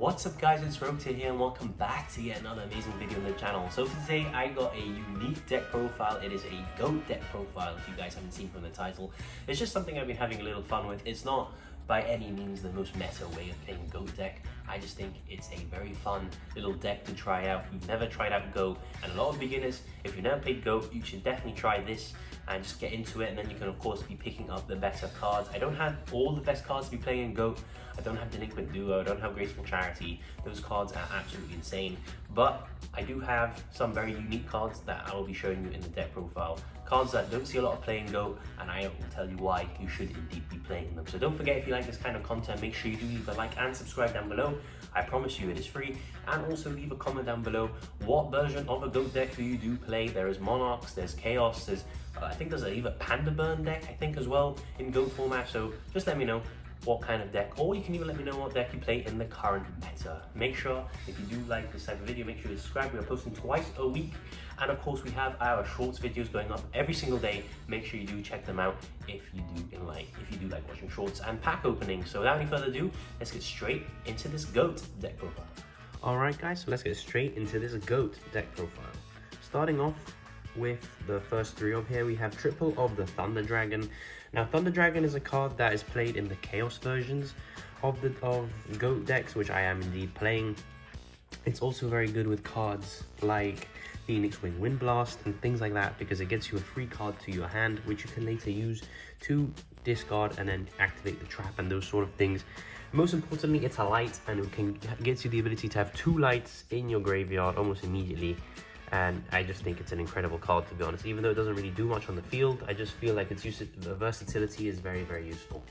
What's up guys, it's Sorcerer here and welcome back to yet another amazing video on the channel. So for today I got a unique deck profile. It is a GOAT deck profile, if you guys haven't seen from the title. It's just something I've been having a little fun with. It's not by any means the most meta way of playing GOAT deck. I just think it's a very fun little deck to try out. If you've never tried out GOAT, and a lot of beginners, if you've never played GOAT, you should definitely try this and just get into it, and then you can of course be picking up the better cards. I don't have all the best cards to be playing in GOAT. I don't have Delinquent Duo, I don't have Graceful Charity. Those cards are absolutely insane, but I do have some very unique cards that I will be showing you in the deck profile. Cards that don't see a lot of play in GOAT, and I will tell you why you should indeed be playing them. So don't forget, if you like this kind of content, make sure you do leave a like and subscribe down below. I promise you it is free. And also leave a comment down below, what version of a GOAT deck do you do play? There is Monarchs, there's Chaos, there's I think there's even Panda Burn deck I think as well in GOAT format. So just let me know what kind of deck, or you can even let me know what deck you play in the current meta. Make sure, if you do like this type of video, make sure you subscribe. We are posting twice a week, and of course we have our shorts videos going up every single day. Make sure you do check them out if you do like watching shorts and pack openings. So without any further ado, let's get straight into this GOAT deck profile. Alright guys, so let's get straight into this GOAT deck profile. Starting off with the first three of here, we have triple of the Thunder Dragon. Now Thunder Dragon is a card that is played in the Chaos versions of GOAT decks, which I am indeed playing. It's also very good with cards like Phoenix Wing Wind Blast and things like that, because it gets you a free card to your hand, which you can later use to discard and then activate the trap and those sort of things. Most importantly, it's a light, and it gets you the ability to have 2 lights in your graveyard almost immediately. And I just think it's an incredible card, to be honest. Even though it doesn't really do much on the field, I just feel like its the versatility is very, very useful.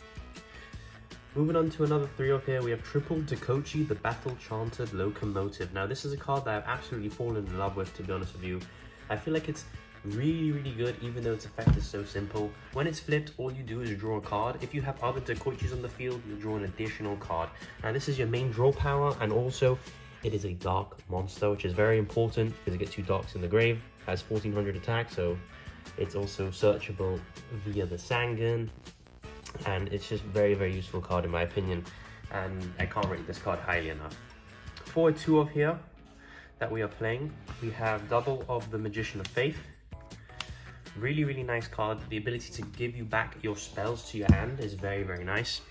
Moving on to another 3 of here, we have triple Dekochi, the Battle Chanted Locomotive. Now this is a card that I've absolutely fallen in love with, to be honest with you. I feel like it's really, really good, even though its effect is so simple. When it's flipped, all you do is draw a card. If you have other Dekochis on the field, you draw an additional card. Now this is your main draw power, and also it is a dark monster, which is very important because it gets 2 darks in the grave. It has 1400 attack, so it's also searchable via the Sangan, and it's just very, very useful card in my opinion, and I can't rate this card highly enough. For 2 of here that we are playing, we have double of the Magician of Faith. Really, really nice card. The ability to give you back your spells to your hand is very, very nice.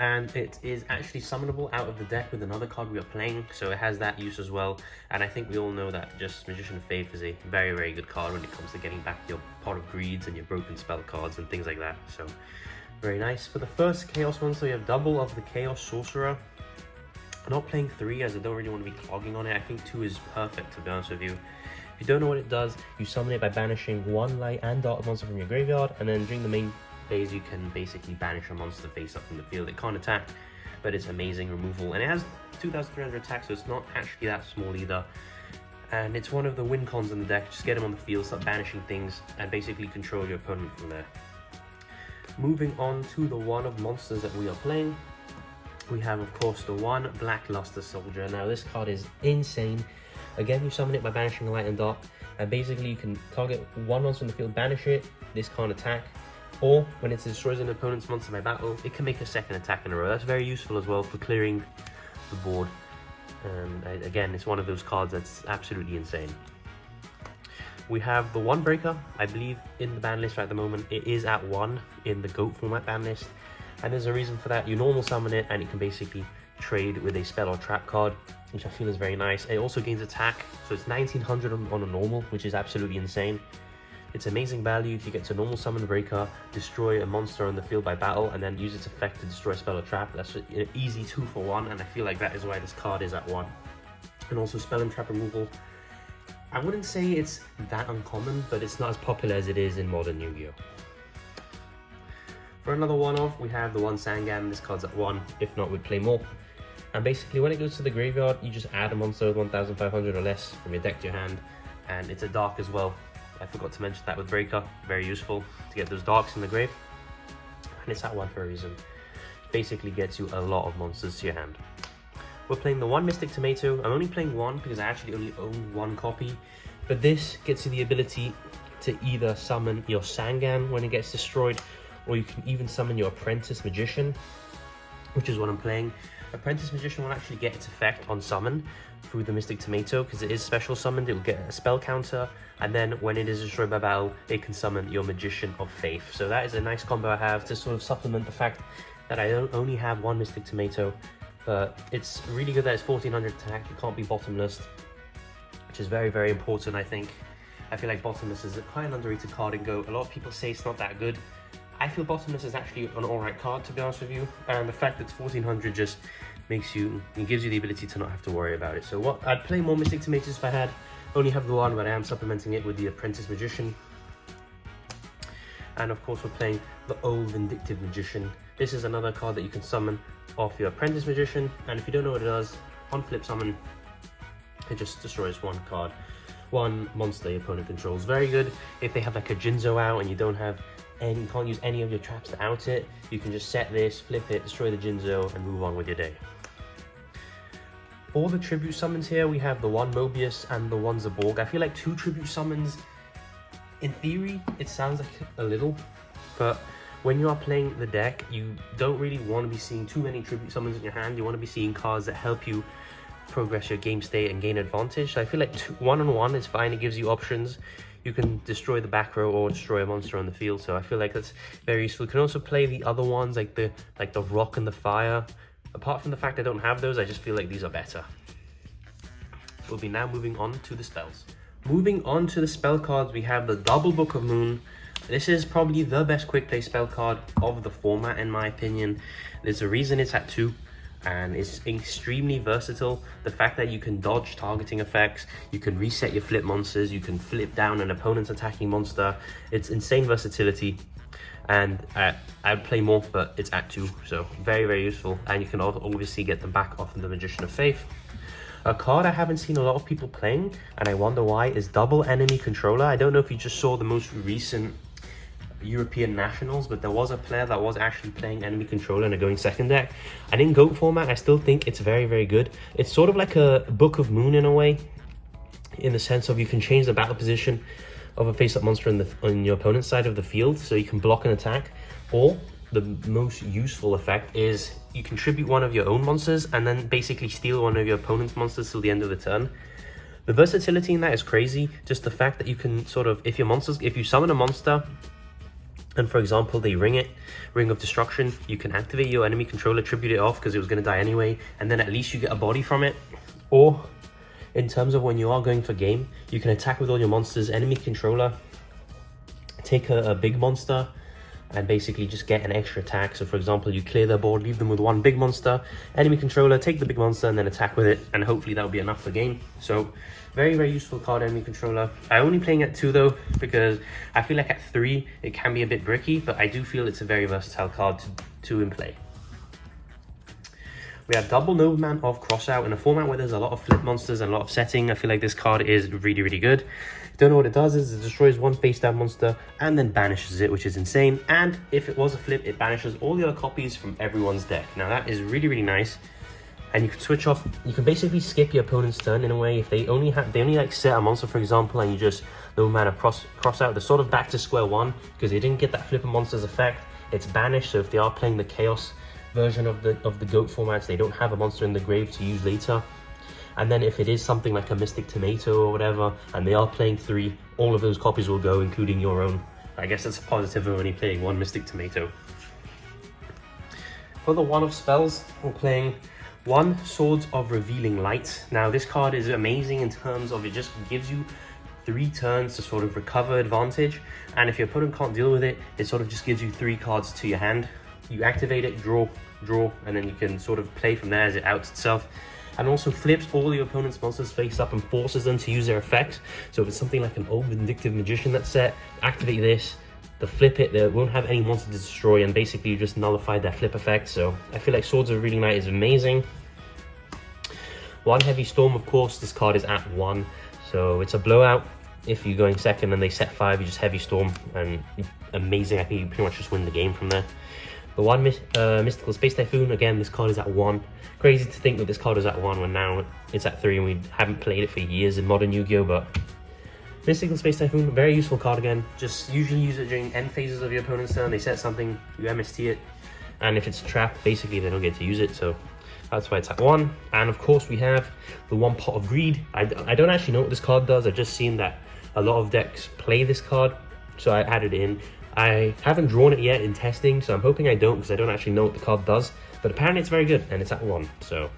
And it is actually summonable out of the deck with another card we are playing, so it has that use as well. And I think we all know that just Magician of Faith is a very, very good card when it comes to getting back your Pot of Greeds and your broken spell cards and things like that. So very nice. For the first Chaos monster, we have double of the Chaos Sorcerer. I'm not playing 3 as I don't really want to be clogging on it. I think 2 is perfect, to be honest with you. If you don't know what it does, you summon it by banishing 1 light and dark monster from your graveyard, and then during the main phase you can basically banish a monster face up from the field. It can't attack, but it's amazing removal, and it has 2300 attack, so it's not actually that small either. And it's one of the win cons in the deck. Just get him on the field, start banishing things, and basically control your opponent from there. Moving on to the one of monsters that we are playing, we have of course the 1 Blackluster Soldier. Now this card is insane. Again, you summon it by banishing a light and dark, and basically you can target 1 monster on the field, banish it, this can't attack, or when it destroys an opponent's monster by battle, it can make a 2nd attack in a row. That's very useful as well for clearing the board. And again, it's one of those cards that's absolutely insane. We have the 1 Breaker, I believe in the ban list right at the moment. It is at 1 in the GOAT format ban list, and there's a reason for that. You normal summon it and it can basically trade with a spell or trap card, which I feel is very nice. It also gains attack, so it's 1900 on a normal, which is absolutely insane. It's amazing value if you get to normal summon Breaker, destroy a monster on the field by battle, and then use its effect to destroy a spell or trap. That's an easy 2 for 1, and I feel like that is why this card is at 1. And also spell and trap removal. I wouldn't say it's that uncommon, but it's not as popular as it is in modern Yu-Gi-Oh! For another one-off, we have the 1 Sangan. This card's at 1, if not we'd play more. And basically when it goes to the graveyard, you just add a monster with 1500 or less from your deck to your hand, and it's a dark as well. I forgot to mention that with Breaker, very useful to get those darks in the grave, and it's at 1 for a reason. Basically gets you a lot of monsters to your hand. We're playing the 1 Mystic Tomato. I'm only playing 1 because I actually only own 1 copy, but this gets you the ability to either summon your Sangan when it gets destroyed, or you can even summon your Apprentice Magician, which is what I'm playing. Apprentice Magician will actually get its effect on summon through the Mystic Tomato, because it is special summoned. It will get a spell counter, and then when it is destroyed by battle, it can summon your Magician of Faith. So that is a nice combo I have to sort of supplement the fact that I don't only have one Mystic Tomato, but it's really good that it's 1400 attack. It can't be bottomless, which is very, very important, I think. I feel like bottomless is quite an underrated card in Go. A lot of people say it's not that good. I feel bottomless is actually an alright card, to be honest with you, and the fact that it's 1400 just makes you, it gives you the ability to not have to worry about it. So what, I'd play more Mystic Tomatoes if I had, only have the one, but I am supplementing it with the Apprentice Magician. And of course we're playing the Old Vindictive Magician. This is another card that you can summon off your Apprentice Magician, and if you don't know what it does, on flip summon, it just destroys one monster your opponent controls. Very good if they have like a Jinzo out and you don't have any, you can't use any of your traps to out it. You can just set this, flip it, destroy the Jinzo, and move on with your day. For the tribute summons here, we have the one Mobius and the one Zaborg. I feel like 2 tribute summons, in theory, it sounds like a little, but when you are playing the deck, you don't really want to be seeing too many tribute summons in your hand. You want to be seeing cards that help you progress your game state and gain advantage. So I feel like 1-on-1 is fine. It gives you options. You can destroy the back row or destroy a monster on the field. So I feel like that's very useful. You can also play the other ones like the rock and the fire. Apart from the fact I don't have those, I just feel like these are better. We'll be now moving on to the spells. Moving on to the spell cards, we have the Double Book of Moon. This is probably the best quick play spell card of the format, in my opinion. There's a reason it's at 2. And it's extremely versatile. The fact that you can dodge targeting effects, you can reset your flip monsters, you can flip down an opponent's attacking monster. It's insane versatility, and I'd play more, but it's at 2, so very, very useful. And you can obviously get them back off of the Magician of Faith. A card I haven't seen a lot of people playing, and I wonder why, is Double Enemy Controller. I don't know if you just saw the most recent European Nationals, but there was a player that was actually playing Enemy Controller in a going second deck. And in GOAT format, I still think it's very, very good. It's sort of like a Book of Moon in a way, in the sense of you can change the battle position of a face-up monster on your opponent's side of the field, so you can block an attack. Or the most useful effect is you can tribute one of your own monsters and then basically steal one of your opponent's monsters till the end of the turn. The versatility in that is crazy. Just the fact that you can sort of, if you summon a monster, and for example they ring of destruction, you can activate your enemy controller, tribute it off because it was going to die anyway, and then at least you get a body from it. Or in terms of when you are going for game, you can attack with all your monsters, enemy controller, take a big monster and basically just get an extra attack. So for example, you clear their board, leave them with one big monster, enemy controller, take the big monster and then attack with it, and hopefully that'll be enough for game. So very, very useful card, enemy controller. I'm only playing at 2 though, because I feel like at 3 it can be a bit bricky, but I do feel it's a very versatile card to in play. We have Double Nobleman of Crossout. In a format where there's a lot of flip monsters and a lot of setting, I feel like this card is really, really good. Don't know what it does is it destroys one face down monster and then banishes it, which is insane. And if it was a flip, it banishes all the other copies from everyone's deck. Now that is really, really nice. And you can switch off, you can basically skip your opponent's turn in a way. If they only like set a monster, for example, and you just Nobleman of Crossout, they're sort of back to square one because they didn't get that flip of monsters effect. It's banished, so if they are playing the Chaos version of the GOAT formats, they don't have a monster in the grave to use later. And then if it is something like a Mystic Tomato or whatever, and they are playing 3, all of those copies will go, including your own. I guess that's a positive of only playing 1 Mystic Tomato. For the one of spells, we're playing 1 Swords of Revealing Light. Now this card is amazing in terms of it just gives you 3 turns to sort of recover advantage, and if your opponent can't deal with it, it sort of just gives you 3 cards to your hand. You activate it, draw, and then you can sort of play from there as it outs itself. And also flips all your opponent's monsters face up and forces them to use their effects. So if it's something like an Old Vindictive Magician that's set, activate this, the flip it, they won't have any monster to destroy, and basically you just nullify their flip effect. So I feel like Swords of Revealing Light is amazing. 1 Heavy Storm, of course, this card is at 1, so it's a blowout. If you're going second and they set 5, you just Heavy Storm, and amazing. I think you pretty much just win the game from there. The 1 Mystical Space Typhoon, again, this card is at 1. Crazy to think that this card is at 1 when now it's at 3 and we haven't played it for years in modern Yu-Gi-Oh! But Mystical Space Typhoon, very useful card again. Just usually use it during end phases of your opponent's turn. They set something, you MST it, and if it's a trap, basically they don't get to use it. So That's why it's at 1. And of course we have the 1 Pot of Greed. I don't actually know what this card does. I've just seen that a lot of decks play this card, so I added it in. I haven't drawn it yet in testing, so I'm hoping I don't, because I don't actually know what the card does. But apparently it's very good, and it's at 1. So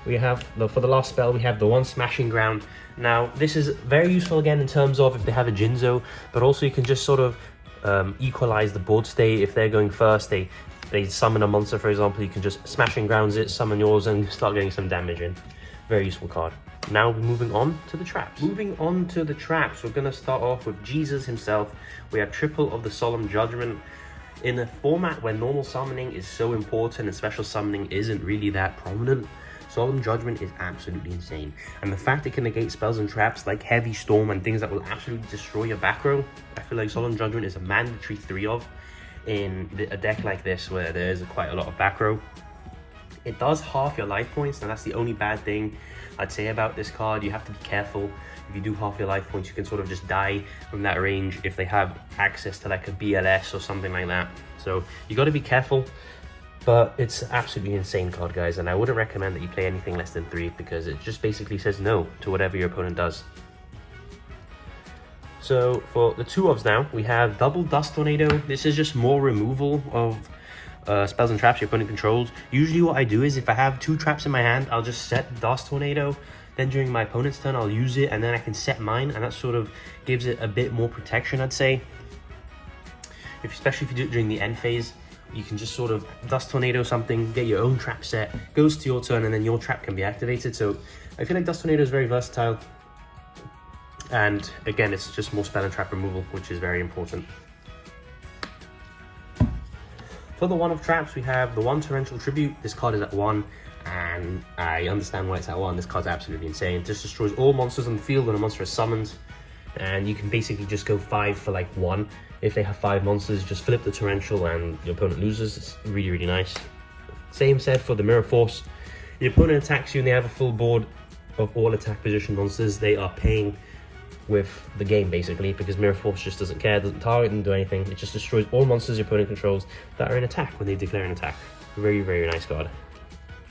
we have, for the last spell, we have the 1 Smashing Ground. Now this is very useful again in terms of if they have a Jinzo, but also you can just sort of equalize the board state. If they're going first, they summon a monster, for example, you can just Smashing Grounds it, summon yours, and start getting some damage in. Very useful card. Now we're moving on to the traps. Moving on to the traps, we're going to start off with Jesus himself. We have triple of the Solemn Judgment. In a format where normal summoning is so important and special summoning isn't really that prominent, Solemn Judgment is absolutely insane. And the fact it can negate spells and traps like Heavy Storm and things that will absolutely destroy your back row, I feel like Solemn Judgment is a mandatory 3 of in a deck like this where there's quite a lot of back row. It does half your life points, and that's the only bad thing I'd say about this card. You have to be careful. If you do half your life points, you can sort of just die from that range if they have access to like a BLS or something like that. So you got to be careful, but it's absolutely insane card, guys, and I wouldn't recommend that you play anything less than 3 because it just basically says no to whatever your opponent does. So for the 2 ofs now, we have double Dust Tornado. This is just more removal of spells and traps your opponent controls. Usually what I do is if I have 2 traps in my hand, I'll just set Dust Tornado. Then during my opponent's turn, I'll use it, and then I can set mine, and that sort of gives it a bit more protection, I'd say. Especially if you do it during the end phase, you can just sort of Dust Tornado something, get your own trap set, goes to your turn, and then your trap can be activated. So I feel like Dust Tornado is very versatile. And again, it's just more spell and trap removal, which is very important. For the 1 of traps, we have the 1 Torrential Tribute. This card is at 1, and I understand why it's at 1. This card's absolutely insane. It just destroys all monsters on the field when a monster is summoned, and you can basically just go 5 for like 1. If they have 5 monsters, just flip the Torrential and your opponent loses. It's really, really nice. Same said for the Mirror Force. Your opponent attacks you and they have a full board of all attack position monsters. They are paying with the game basically, because Mirror Force just doesn't care, doesn't target, doesn't do anything. It just destroys all monsters your opponent controls that are in attack when they declare an attack. Very, very nice card.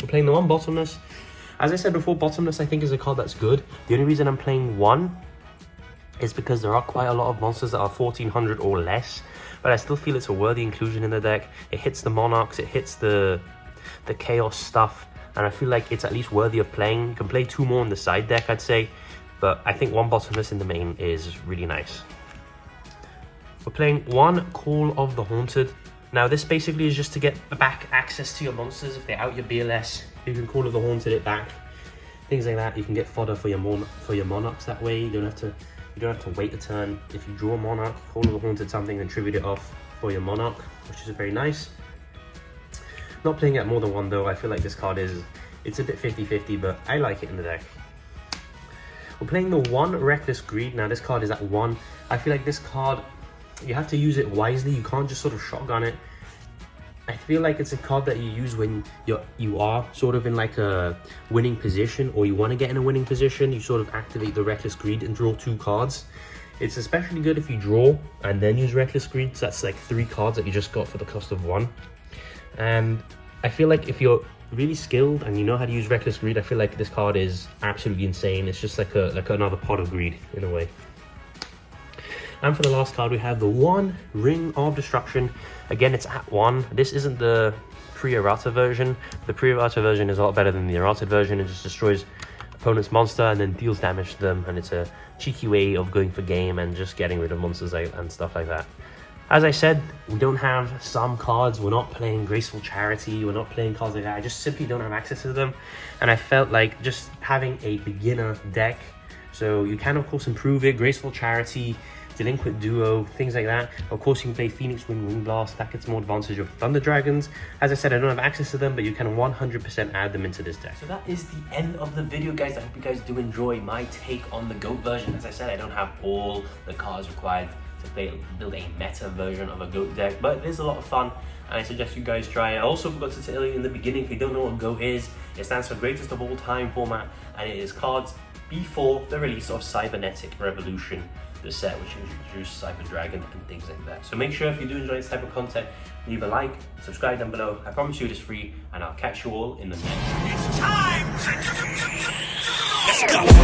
We're playing the 1 Bottomless. As I said before, Bottomless I think is a card that's good. The only reason I'm playing 1 is because there are quite a lot of monsters that are 1400 or less, but I still feel it's a worthy inclusion in the deck. It hits the Monarchs, it hits the Chaos stuff, and I feel like it's at least worthy of playing. You can play 2 more in the side deck, I'd say, but I think 1 Bottomless in the main is really nice. We're playing 1 Call of the Haunted. Now this basically is just to get back access to your monsters. If they're out your BLS, you can Call of the Haunted it back. Things like that. You can get fodder for your Monarchs that way. You don't have to wait a turn. If you draw a Monarch, Call of the Haunted something, then tribute it off for your Monarch, which is very nice. Not playing it at more than 1 though. I feel like this card it's a bit 50-50, but I like it in the deck. We're playing the 1 Reckless Greed. Now this card is at 1. I feel like this card, you have to use it wisely. You can't just sort of shotgun it. I feel like it's a card that you use when you are sort of in like a winning position, or you want to get in a winning position. You sort of activate the Reckless Greed and draw 2 cards. It's especially good if you draw and then use Reckless Greed. So that's like 3 cards that you just got for the cost of 1. And I feel like if you're really skilled and you know how to use Reckless Greed, I feel like this card is absolutely insane. It's just like another pot of greed in a way. And for the last card, we have the 1 Ring of Destruction. Again, it's at 1. This isn't the pre-errata version. The pre-errata version is a lot better than the errata version. It just destroys opponent's monster and then deals damage to them, and it's a cheeky way of going for game and just getting rid of monsters and stuff like that. As I said, we don't have some cards. We're not playing Graceful Charity. We're not playing cards like that. I just simply don't have access to them. And I felt like just having a beginner deck. So you can, of course, improve it. Graceful Charity, Delinquent Duo, things like that. Of course, you can play Phoenix Wing, Wing Blast. That gets more advantage of Thunder Dragons. As I said, I don't have access to them, but you can 100% add them into this deck. So that is the end of the video, guys. I hope you guys do enjoy my take on the GOAT version. As I said, I don't have all the cards required build a meta version of a GOAT deck, but it is a lot of fun and I suggest you guys try it. I also forgot to tell you in the beginning, if you don't know what GOAT is, it stands for Greatest of All Time format, and it is cards before the release of Cybernetic Revolution, the set which introduced Cyber Dragon and things like that. So make sure if you do enjoy this type of content, leave a like, subscribe down below. I promise you it is free, and I'll catch you all in the next. It's time! Let's go!